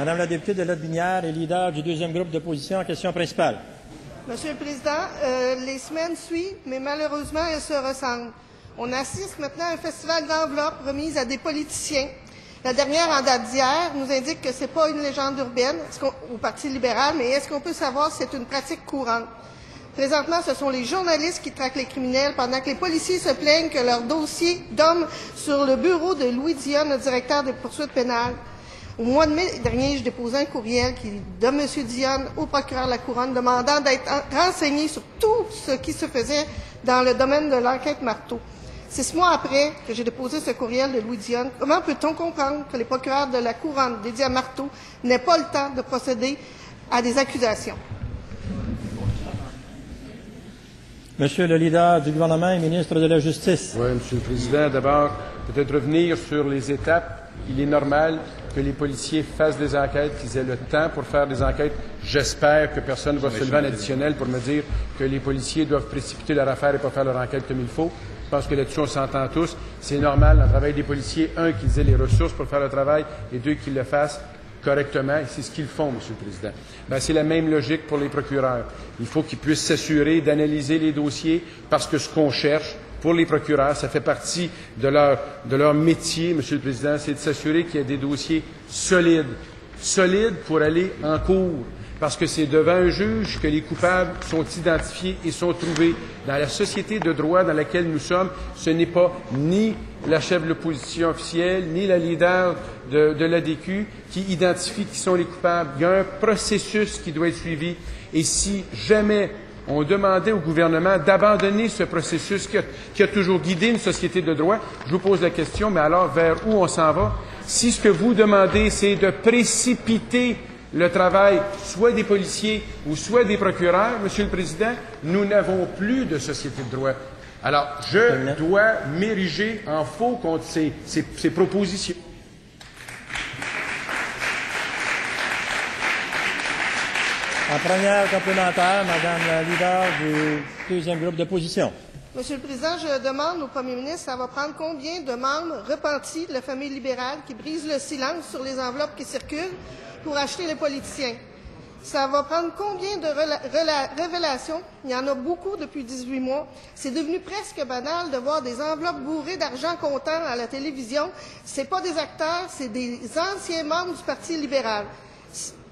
Madame la députée de Lotbinière et leader du deuxième groupe d'opposition, question principale. Monsieur le Président, les semaines suivent, mais malheureusement, elles se ressemblent. On assiste maintenant à un festival d'enveloppes remises à des politiciens. La dernière, en date d'hier, nous indique que ce n'est pas une légende urbaine au Parti libéral, mais est-ce qu'on peut savoir si c'est une pratique courante? Présentement, ce sont les journalistes qui traquent les criminels pendant que les policiers se plaignent que leur dossier dorme sur le bureau de Louis Dionne, le directeur des poursuites pénales. Au mois de mai dernier, je déposais un courriel de M. Dionne au procureur de la Couronne demandant d'être renseigné sur tout ce qui se faisait dans le domaine de l'enquête Marteau. 6 mois après que j'ai déposé ce courriel de Louis Dionne, comment peut-on comprendre que les procureurs de la Couronne dédiés à Marteau n'aient pas le temps de procéder à des accusations? Monsieur le leader du gouvernement et ministre de la Justice. Oui, Monsieur le Président. D'abord, peut-être revenir sur les étapes. Il est normal que les policiers fassent des enquêtes, qu'ils aient le temps pour faire des enquêtes. J'espère que personne ne va se lever en additionnel pour me dire que les policiers doivent précipiter leur affaire et pas faire leur enquête comme il faut. Je pense que là-dessus, on s'entend tous. C'est normal, dans le travail des policiers, un, qu'ils aient les ressources pour faire le travail, et deux, qu'ils le fassent correctement. Et c'est ce qu'ils font, Monsieur le Président. C'est la même logique pour les procureurs. Il faut qu'ils puissent s'assurer d'analyser les dossiers parce que ce qu'on cherche, pour les procureurs, ça fait partie de leur métier, Monsieur le Président, c'est de s'assurer qu'il y a des dossiers solides pour aller en cour, parce que c'est devant un juge que les coupables sont identifiés et sont trouvés. Dans la société de droit dans laquelle nous sommes, ce n'est pas ni la chef de l'opposition officielle, ni la leader de l'ADQ qui identifie qui sont les coupables. Il y a un processus qui doit être suivi. Et si jamais on demandait au gouvernement d'abandonner ce processus qui a toujours guidé une société de droit, je vous pose la question, mais alors vers où on s'en va? Si ce que vous demandez, c'est de précipiter le travail soit des policiers ou soit des procureurs, Monsieur le Président, nous n'avons plus de société de droit. Alors, je dois m'ériger en faux contre ces propositions. En première complémentaire, Madame la leader du deuxième groupe d'opposition. Monsieur le Président, je demande au Premier ministre, ça va prendre combien de membres repentis de la famille libérale qui brisent le silence sur les enveloppes qui circulent pour acheter les politiciens? Ça va prendre combien de révélations? Il y en a beaucoup depuis 18 mois. C'est devenu presque banal de voir des enveloppes bourrées d'argent comptant à la télévision. Ce n'est pas des acteurs, c'est des anciens membres du Parti libéral.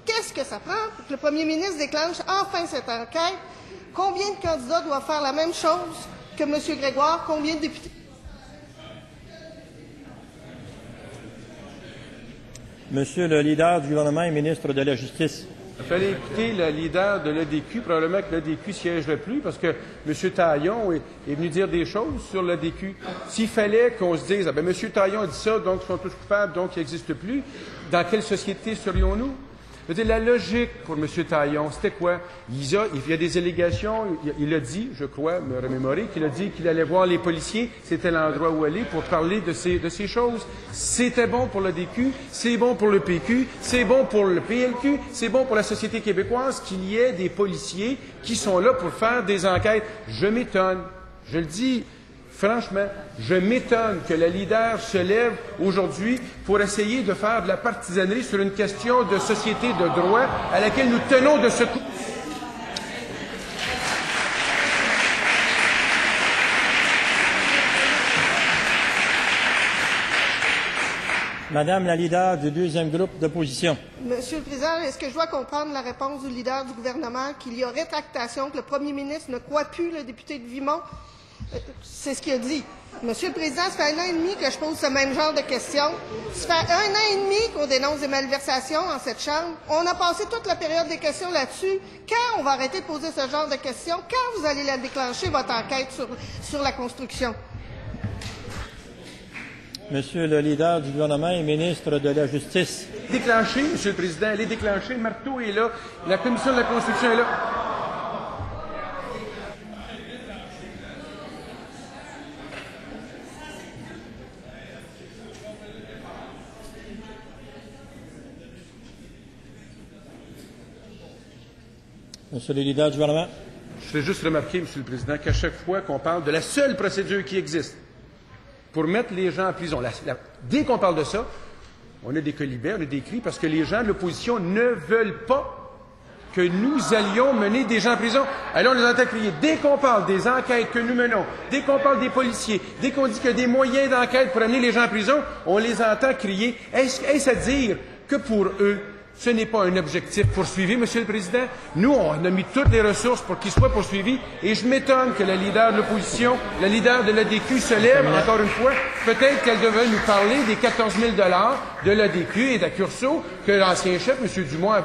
Qu'est-ce que ça prend pour que le premier ministre déclenche enfin cette enquête? Combien de candidats doivent faire la même chose que M. Grégoire? Combien de députés? Monsieur le leader du gouvernement et ministre de la Justice. Il fallait écouter la leader de l'ADQ. Probablement que l'ADQ ne siégerait plus parce que M. Taillon est venu dire des choses sur l'ADQ. S'il fallait qu'on se dise, M. Taillon a dit ça, donc ils sont tous coupables, donc il n'existe plus, dans quelle société serions-nous? La logique pour M. Taillon, c'était quoi? Il y a des allégations, il a dit, je crois, me remémorer, qu'il a dit qu'il allait voir les policiers, c'était l'endroit où aller pour parler de ces choses. C'était bon pour le DQ, c'est bon pour le PQ, c'est bon pour le PLQ, c'est bon pour la société québécoise qu'il y ait des policiers qui sont là pour faire des enquêtes. Je m'étonne, je le dis franchement, je m'étonne que la leader se lève aujourd'hui pour essayer de faire de la partisanerie sur une question de société de droit à laquelle nous tenons de ce coup. Madame la leader du deuxième groupe d'opposition. Monsieur le Président, est-ce que je dois comprendre la réponse du leader du gouvernement qu'il y a rétractation, que le premier ministre ne croit plus le député de Vimont? C'est ce qu'il a dit. Monsieur le Président, ça fait 1 an et demi que je pose ce même genre de questions. Ça fait 1 an et demi qu'on dénonce des malversations en cette Chambre. On a passé toute la période des questions là-dessus. Quand on va arrêter de poser ce genre de questions? Quand vous allez la déclencher, votre enquête sur la construction? Monsieur le leader du gouvernement et ministre de la Justice. Déclenchée, Monsieur le Président, elle est déclenchée. Marteau est là. La commission de la construction est là. Monsieur le leader du gouvernement. Je fais juste remarquer, Monsieur le Président, qu'à chaque fois qu'on parle de la seule procédure qui existe pour mettre les gens en prison, dès qu'on parle de ça, on a des quolibets, on a des cris, parce que les gens de l'opposition ne veulent pas que nous allions mener des gens en prison. Alors, on les entend crier. Dès qu'on parle des enquêtes que nous menons, dès qu'on parle des policiers, dès qu'on dit qu'il y a des moyens d'enquête pour amener les gens en prison, on les entend crier. Est-ce à dire que pour eux, ce n'est pas un objectif poursuivi, Monsieur le Président? Nous, on a mis toutes les ressources pour qu'il soit poursuivi, et je m'étonne que la leader de l'opposition, la leader de l'ADQ se lève, encore une fois. Peut-être qu'elle devrait nous parler des 14 000 $ de l'ADQ et d'Accurso que l'ancien chef, M. Dumont,